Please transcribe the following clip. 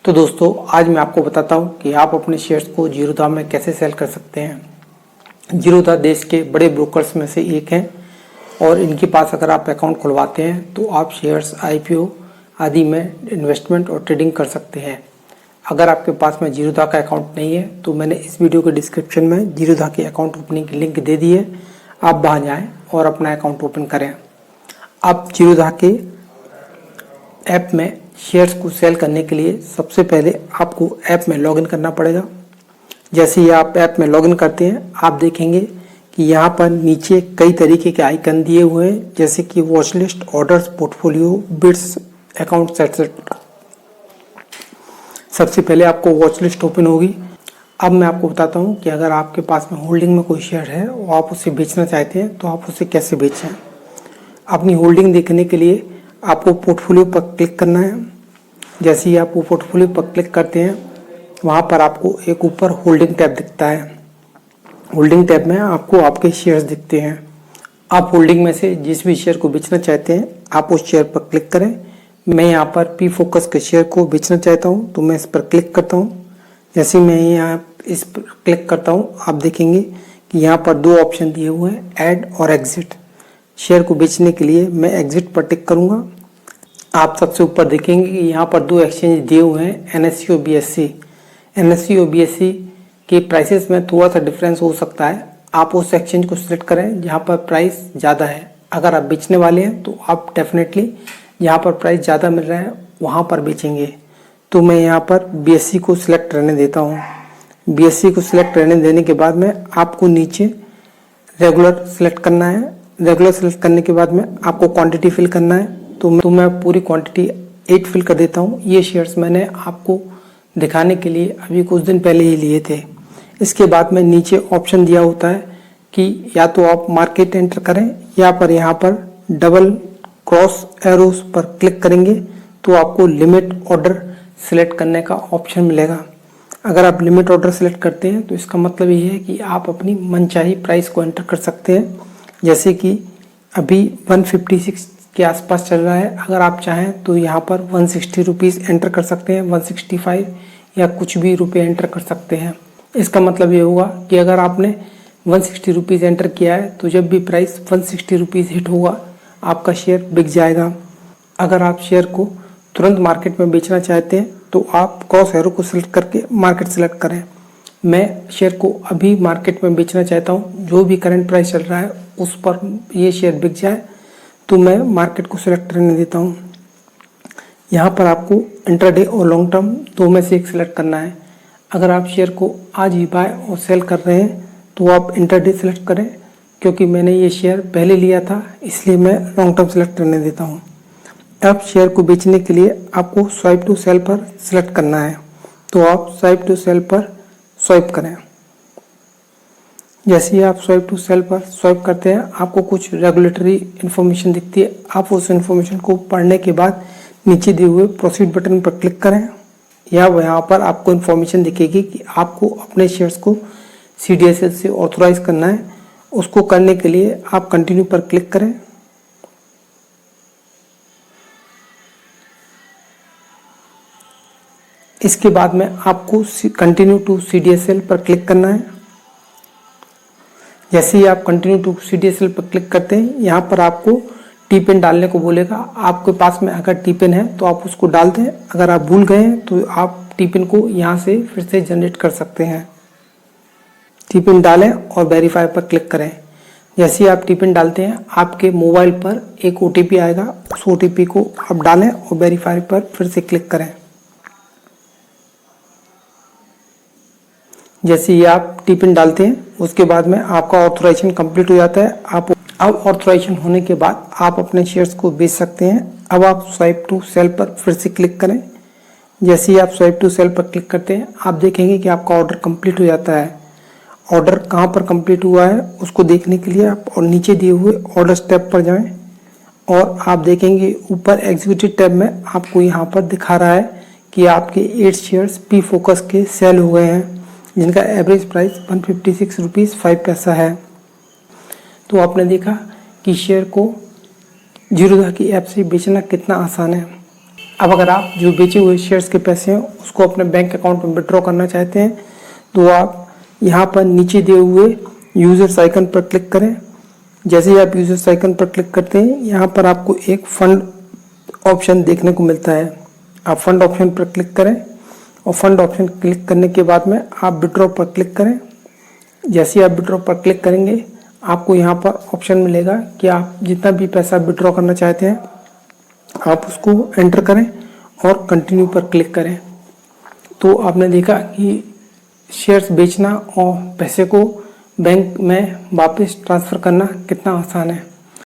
तो दोस्तों आज मैं आपको बताता हूं कि आप अपने शेयर्स को जीरोधा में कैसे सेल कर सकते हैं। जीरोधा देश के बड़े ब्रोकर्स में से एक हैं और इनके पास अगर आप अकाउंट खुलवाते हैं तो आप शेयर्स आईपीओ आदि में इन्वेस्टमेंट और ट्रेडिंग कर सकते हैं। अगर आपके पास में जीरोधा का अकाउंट नहीं है तो मैंने इस वीडियो के डिस्क्रिप्शन में जीरोधा के अकाउंट ओपनिंग की लिंक दे दी है, आप वहाँ जाएँ और अपना अकाउंट ओपन करें। आप जीरोधा के ऐप में शेयर्स को सेल करने के लिए सबसे पहले आपको ऐप में लॉगिन करना पड़ेगा। जैसे ही आप ऐप में लॉगिन करते हैं आप देखेंगे कि यहाँ पर नीचे कई तरीके के आइकन दिए हुए हैं, जैसे कि watch list, orders, portfolio, bids, accounts etcetera. सबसे पहले आपको वॉच लिस्ट ओपन होगी। अब मैं आपको बताता हूँ कि अगर आपके पास में होल्डिंग में कोई शेयर है और आप उसे बेचना चाहते हैं तो आप उसे कैसे बेचें। अपनी होल्डिंग देखने के लिए आपको पोर्टफोलियो पर क्लिक करना है। जैसे ही आप वो पोर्टफोलियो पर क्लिक करते हैं वहाँ पर आपको एक ऊपर होल्डिंग टैब दिखता है। होल्डिंग टैब में आपको आपके शेयर्स दिखते हैं। आप होल्डिंग में से जिस भी शेयर को बेचना चाहते हैं आप उस शेयर पर क्लिक करें। मैं यहाँ पर पी फोकस के शेयर को बेचना चाहता हूँ तो मैं इस पर क्लिक करता हूँ। जैसे मैं यहाँ इस पर क्लिक करता हूँ आप देखेंगे कि यहाँ पर दो ऑप्शन दिए हुए हैं, ऐड और एग्जिट। शेयर को बेचने के लिए मैं एग्जिट पर टिक करूँगा। आप सबसे ऊपर देखेंगे कि यहाँ पर दो एक्सचेंज दिए हुए हैं, एनएससी और बीएससी। एनएससी और बीएससी के प्राइसेस में थोड़ा सा डिफरेंस हो सकता है। आप उस एक्सचेंज को सिलेक्ट करें जहाँ पर प्राइस ज़्यादा है। अगर आप बेचने वाले हैं तो आप डेफिनेटली जहाँ पर प्राइस ज़्यादा मिल रहा है वहाँ पर बेचेंगे। तो मैं यहाँ पर बीएससी को सिलेक्ट रहने देता हूँ। बीएससी को सिलेक्ट रहने देने के बाद में आपको नीचे रेगुलर सिलेक्ट करना है। रेगुलर सेलेक्ट करने के बाद में आपको क्वांटिटी फिल करना है। तो मैं पूरी क्वांटिटी 8 फिल कर देता हूँ। ये शेयर्स मैंने आपको दिखाने के लिए अभी कुछ दिन पहले ही लिए थे। इसके बाद में नीचे ऑप्शन दिया होता है कि या तो आप मार्केट एंटर करें या पर यहाँ पर डबल क्रॉस एरोस पर क्लिक करेंगे तो आपको लिमिट ऑर्डर सेलेक्ट करने का ऑप्शन मिलेगा। अगर आप लिमिट ऑर्डर सेलेक्ट करते हैं तो इसका मतलब ये है कि आप अपनी मनचाही प्राइस को एंटर कर सकते हैं। जैसे कि अभी 156 के आसपास चल रहा है। अगर आप चाहें तो यहाँ पर 160 रुपीज़ एंटर कर सकते हैं, 165 या कुछ भी रुपये एंटर कर सकते हैं। इसका मतलब ये होगा कि अगर आपने 160 रुपीज़ एंटर किया है तो जब भी प्राइस 160 रुपीज़ हिट होगा आपका शेयर बिक जाएगा। अगर आप शेयर को तुरंत मार्केट में बेचना चाहते हैं तो आप क्रॉस एरो को सिलेक्ट करके मार्केट सेलेक्ट करें। मैं शेयर को अभी मार्केट में बेचना चाहता हूँ, जो भी करंट प्राइस चल रहा है उस पर ये शेयर बिक जाए तो मैं मार्केट को सिलेक्ट करने देता हूँ। यहाँ पर आपको इंट्राडे और लॉन्ग टर्म दो में से एक सिलेक्ट करना है। अगर आप शेयर को आज ही बाय और सेल कर रहे हैं तो आप इंट्राडे सिलेक्ट करें, क्योंकि मैंने ये शेयर पहले लिया था इसलिए मैं लॉन्ग टर्म सिलेक्ट करने देता हूँ। अब शेयर को बेचने के लिए आपको स्वाइप टू सेल पर सिलेक्ट करना है, तो आप स्वाइप टू सेल पर स्वाइप करें। जैसे ही आप स्वाइप टू सेल पर स्वाइप करते हैं आपको कुछ रेगुलेटरी इन्फॉर्मेशन दिखती है। आप उस इन्फॉर्मेशन को पढ़ने के बाद नीचे दिए हुए प्रोसीड बटन पर क्लिक करें। या यहाँ पर आपको इन्फॉर्मेशन दिखेगी कि आपको अपने शेयर्स को CDSL से ऑथोराइज करना है। उसको करने के लिए आप कंटिन्यू पर क्लिक करें। इसके बाद में आपको कंटिन्यू टू CDSL पर क्लिक करना है। जैसे ही आप कंटिन्यू टू CDSL पर क्लिक करते हैं यहाँ पर आपको टी पिन डालने को बोलेगा। आपके पास में अगर टी पिन है तो आप उसको डाल दें। अगर आप भूल गए हैं तो आप टी पिन को यहाँ से फिर से जनरेट कर सकते हैं। टी पिन डालें और वेरीफाई पर क्लिक करें। जैसे ही आप टी पिन डालते हैं आपके मोबाइल पर एक OTP आएगा, उस OTP को आप डालें और वेरीफाई पर फिर से क्लिक करें। जैसे ही आप टी पिन डालते हैं उसके बाद में आपका ऑथोराइजेशन कंप्लीट हो जाता है। अब ऑथोराइजेशन होने के बाद आप अपने शेयर्स को बेच सकते हैं। अब आप स्वाइप टू सेल पर फिर से क्लिक करें। जैसे ही आप स्वाइप टू सेल पर क्लिक करते हैं आप देखेंगे कि आपका ऑर्डर कंप्लीट हो जाता है। ऑर्डर कहाँ पर कंप्लीट हुआ है उसको देखने के लिए आप और नीचे दिए हुए ऑर्डर टैब पर जाएं और आप देखेंगे ऊपर एग्जीक्यूटिव टैब में आपको यहाँ पर दिखा रहा है कि आपके 8 शेयर्स पी फोकस के सेल हुए हैं, जिनका एवरेज प्राइस 156 रुपीज़ 5 पैसा है। तो आपने देखा कि शेयर को जीरोधा की ऐप से बेचना कितना आसान है। अब अगर आप जो बेचे हुए शेयर्स के पैसे हैं उसको अपने बैंक अकाउंट में विड्रॉ करना चाहते हैं तो आप यहाँ पर नीचे दिए हुए यूजर्स आइकन पर क्लिक करें। जैसे ही आप यूजर्स आइकन पर क्लिक करते हैं यहाँ पर आपको एक फंड ऑप्शन देखने को मिलता है। आप फंड ऑप्शन पर क्लिक करें और फंड ऑप्शन क्लिक करने के बाद में आप विड्रॉ पर क्लिक करें। जैसे ही आप विड्रॉ पर क्लिक करेंगे आपको यहाँ पर ऑप्शन मिलेगा कि आप जितना भी पैसा विड्रॉ करना चाहते हैं आप उसको एंटर करें और कंटिन्यू पर क्लिक करें। तो आपने देखा कि शेयर्स बेचना और पैसे को बैंक में वापस ट्रांसफ़र करना कितना आसान है।